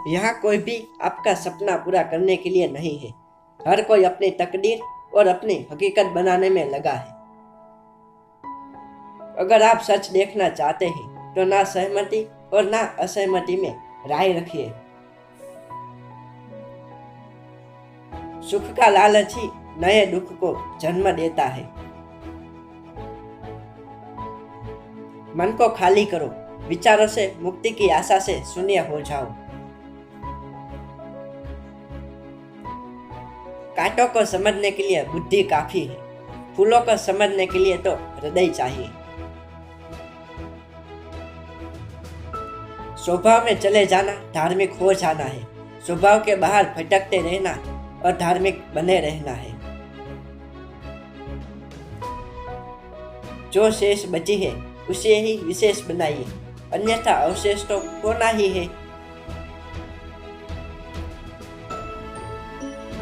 यहाँ कोई भी आपका सपना पूरा करने के लिए नहीं है। हर कोई अपनी तकदीर और अपनी हकीकत बनाने में लगा है। अगर आप सच देखना चाहते हैं तो ना सहमति और ना असहमति में राय रखिए। सुख का लालच ही नए दुख को जन्म देता है। मन को खाली करो, विचारों से मुक्ति की आशा से शून्य हो जाओ। कांटों को समझने के लिए बुद्धि काफी है, फूलों को समझने के लिए तो हृदय चाहिए। स्वभाव में चले जाना धार्मिक हो जाना है। स्वभाव के बाहर भटकते रहना और धार्मिक बने रहना है। जो शेष बची है उसे ही विशेष बनाइए, अन्यथा अवशेष तो होना ही है।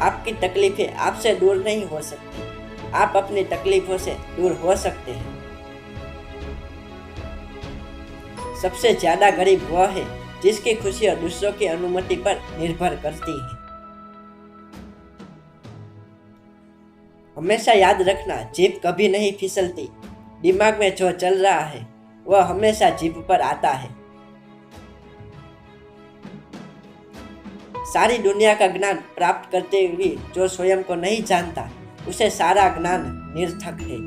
आपकी तकलीफें आपसे दूर नहीं हो सकती, आप अपनी तकलीफों से दूर हो सकते हैं। सबसे ज्यादा गरीब वह है जिसकी खुशी और दूसरों की अनुमति पर निर्भर करती है। हमेशा याद रखना, जीभ कभी नहीं फिसलती। दिमाग में जो चल रहा है वह हमेशा जीभ पर आता है। सारी दुनिया का ज्ञान प्राप्त करते हुए जो स्वयं को नहीं जानता उसे सारा ज्ञान निरर्थक है।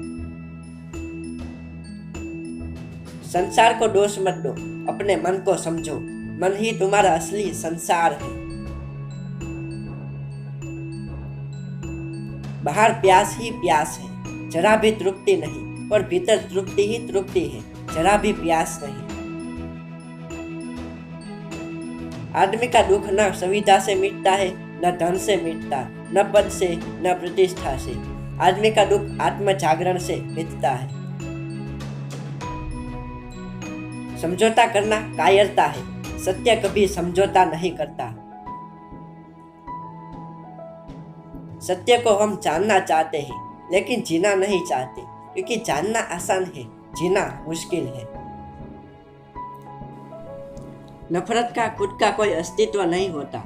संसार को दोष मत दो, अपने मन को समझो। मन ही तुम्हारा असली संसार है। बाहर प्यास ही प्यास है, जरा भी तृप्ति नहीं, और भीतर तृप्ति ही तृप्ति है, जरा भी प्यास नहीं। आदमी का दुख न सुविधा से मिटता है, न धन से मिटता, न पद से, न प्रतिष्ठा से। आदमी का दुख आत्म जागरण से मिटता है। समझौता करना कायरता है, सत्य कभी समझौता नहीं करता। सत्य को हम जानना चाहते हैं लेकिन जीना नहीं चाहते, क्योंकि जानना आसान है, जीना मुश्किल है। नफरत का खुद का कोई अस्तित्व नहीं होता,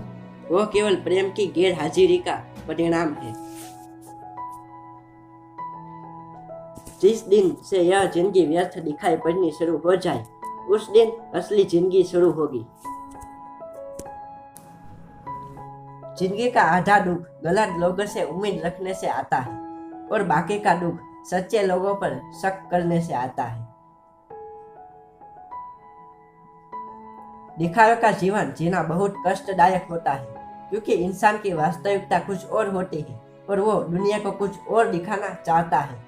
वह केवल प्रेम की गैर हाजिरी का परिणाम है। जिस दिन से यह जिंदगी व्यर्थ दिखाई पड़नी शुरू हो जाए उस दिन असली जिंदगी शुरू होगी। जिंदगी का आधा दुख गलत लोगों से उम्मीद रखने से आता है और बाकी का दुख सच्चे लोगों पर शक करने से आता है। दिखावे का जीवन जीना बहुत कष्टदायक होता है, क्योंकि इंसान की वास्तविकता कुछ और होती है और वो दुनिया को कुछ और दिखाना चाहता है।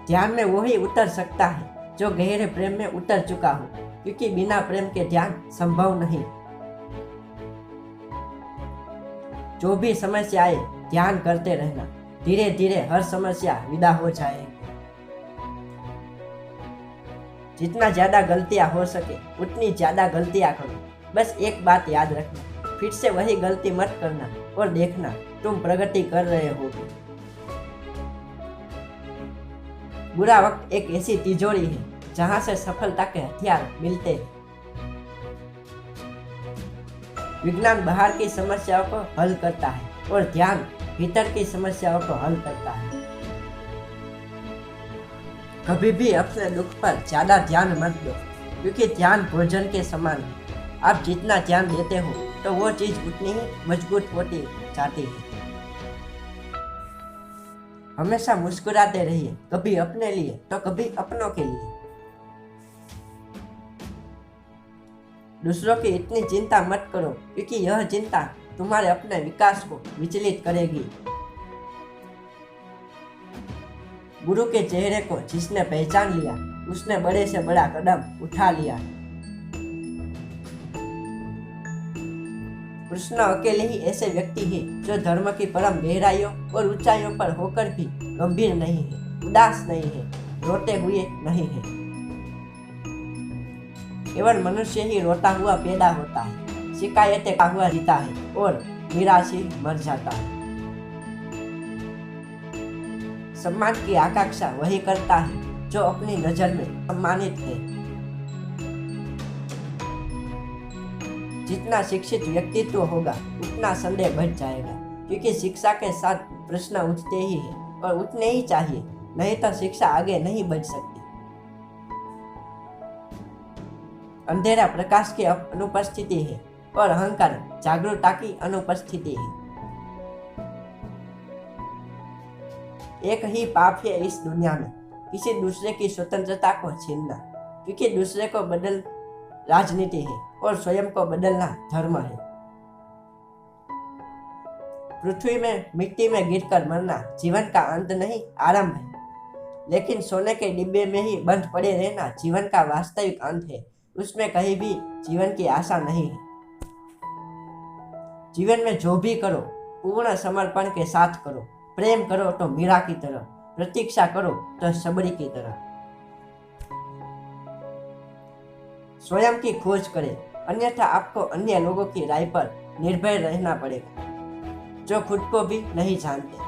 ध्यान में वही उतर सकता है जो गहरे प्रेम में उतर चुका हो, क्योंकि बिना प्रेम के ध्यान संभव नहीं। जो भी समस्या आए ध्यान करते रहना, धीरे धीरे हर समस्या विदा हो जाएगी। जितना ज्यादा गलतियां हो सके उतनी ज्यादा गलतियां करो। बस एक बात याद रखना, फिर से वही गलती मत करना और देखना तुम प्रगति कर रहे हो। बुरा वक्त एक ऐसी तिजोरी है जहां से सफलता के हथियार मिलते हैं। विज्ञान बाहर की समस्याओं को हल करता है और ध्यान भीतर की समस्याओं को हल करता है। कभी भी अपने दुख पर ज्यादा ध्यान मत दो, क्योंकि ध्यान भोजन के समान है। आप जितना ध्यान देते हो तो वो चीज उतनी ही मजबूत होती जाती है। हमेशा मुस्कुराते रहिए, कभी अपने लिए तो कभी अपनों के लिए। दूसरों की इतनी चिंता मत करो, क्योंकि यह चिंता तुम्हारे अपने विकास को विचलित करेगी। गुरु के चेहरे को जिसने पहचान लिया उसने बड़े से बड़ा कदम उठा लिया। कृष्ण अकेले ही ऐसे व्यक्ति है जो धर्म की परम गहराइयों और ऊंचाइयों पर होकर भी गंभीर नहीं है, उदास नहीं है, रोते हुए नहीं है। केवल मनुष्य ही रोता हुआ पैदा होता है, शिकायतें का हुआ जीता है और निराशी मर जाता है। सम्मान की आकांक्षा वही करता है जो अपनी नजर में सम्मानित है। जितना शिक्षित व्यक्तित्व होगा उतना संदेह बढ़ जाएगा, क्योंकि शिक्षा के साथ प्रश्न उठते ही है और उठने ही चाहिए, नहीं तो शिक्षा आगे नहीं बढ़ सकती। अंधेरा प्रकाश की अनुपस्थिति है और अहंकार जागरूकता की अनुपस्थिति है। एक ही पाप है इस दुनिया में, किसी दूसरे की स्वतंत्रता को छीनना, क्योंकि दूसरे को बदल राजनीति है और स्वयं को बदलना धर्म है। पृथ्वी में मिट्टी में गिरकर मरना जीवन का अंत नहीं, आरंभ है, लेकिन सोने के डिब्बे में ही बंद पड़े रहना जीवन का वास्तविक अंत है। उसमें कहीं भी जीवन की आशा नहीं है। जीवन में जो भी करो पूर्ण समर्पण के साथ करो। प्रेम करो तो मीरा की तरह, प्रतीक्षा करो तो सबरी की तरह। स्वयं की खोज करें, अन्यथा आपको अन्य लोगों की राय पर निर्भर रहना पड़ेगा, जो खुद को भी नहीं जानते।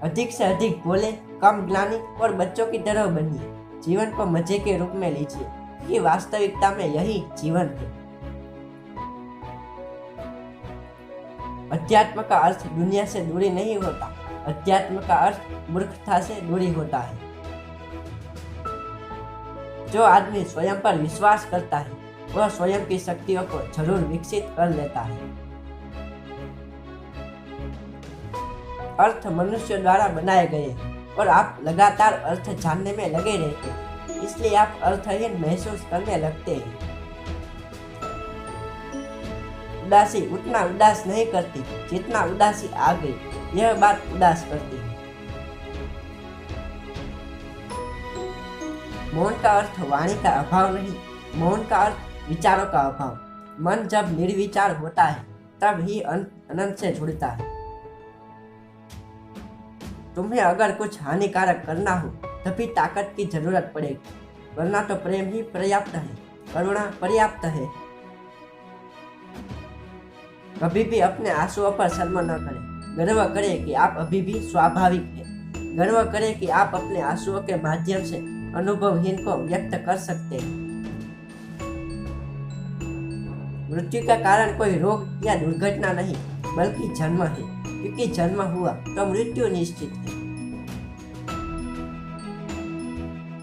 अधिक से अधिक बोले, कम ज्ञानी और बच्चों की तरह बनिए। जीवन को मजे के रूप में लीजिए, कि वास्तविकता में यही जीवन है। अध्यात्म का अर्थ दुनिया से दूरी नहीं होता, अध्यात्म का अर्थ मूर्खता से दूरी होता है। जो आदमी स्वयं पर विश्वास करता है वह स्वयं की शक्तियों को जरूर विकसित कर लेता है। अर्थ मनुष्य द्वारा बनाए गए हैं और आप लगातार अर्थ जानने में लगे रहते हैं, इसलिए आप अर्थहीन महसूस करने लगते हैं। उदासी उतना उदास नहीं करती जितना उदासी आ गई, यह बात उदास करती है। मौन का अर्थ वाणी का अभाव नहीं, मौन का अर्थ विचारों का अभाव। मन जब निर्विचार होता है तब ही अनंत से जुड़ता है। तुम्हें अगर कुछ हानिकारक करना हो तभी ताकत की जरूरत पड़ेगी, वरना तो प्रेम ही पर्याप्त है, करुणा पर्याप्त है। कभी भी अपने आंसुओं पर शर्म न करें। गर्व करें कि आप अभी भी स्वाभाविक हैं। गर्व करें कि आप अपने आंसुओं के माध्यम से अनुभवहीन को व्यक्त कर सकते हैं। मृत्यु का कारण कोई रोग या दुर्घटना नहीं, बल्कि जन्म है, क्योंकि जन्म हुआ तो मृत्यु निश्चित है।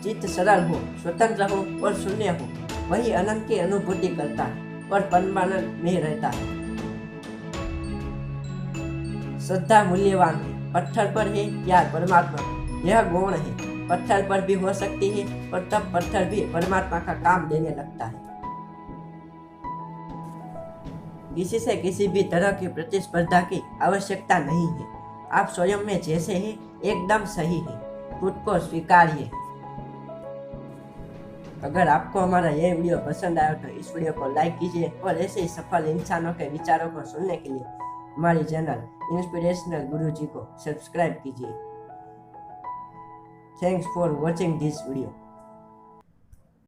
चित्त सरल हो, स्वतंत्र हो और शून्य हो, वही अनंत की अनुभूति करता है और परमानंद में रहता है। श्रद्धा मूल्यवान है, पत्थर पर है या परमात्मा पर, यह गौण है। पत्थर पर भी हो सकती है और तब पत्थर भी परमात्मा का काम देने लगता है। किसी से किसी भी तरह की प्रतिस्पर्धा की आवश्यकता नहीं है। आप स्वयं में जैसे हैं एकदम सही है, खुद को स्वीकारिए। अगर आपको हमारा यह वीडियो पसंद आया तो इस वीडियो को लाइक कीजिए और ऐसे ही सफल इंसानों के विचारों को सुनने के लिए हमारी चैनल इंस्पिरेशनल गुरुजी को सब्सक्राइब कीजिए। Thanks for watching this video.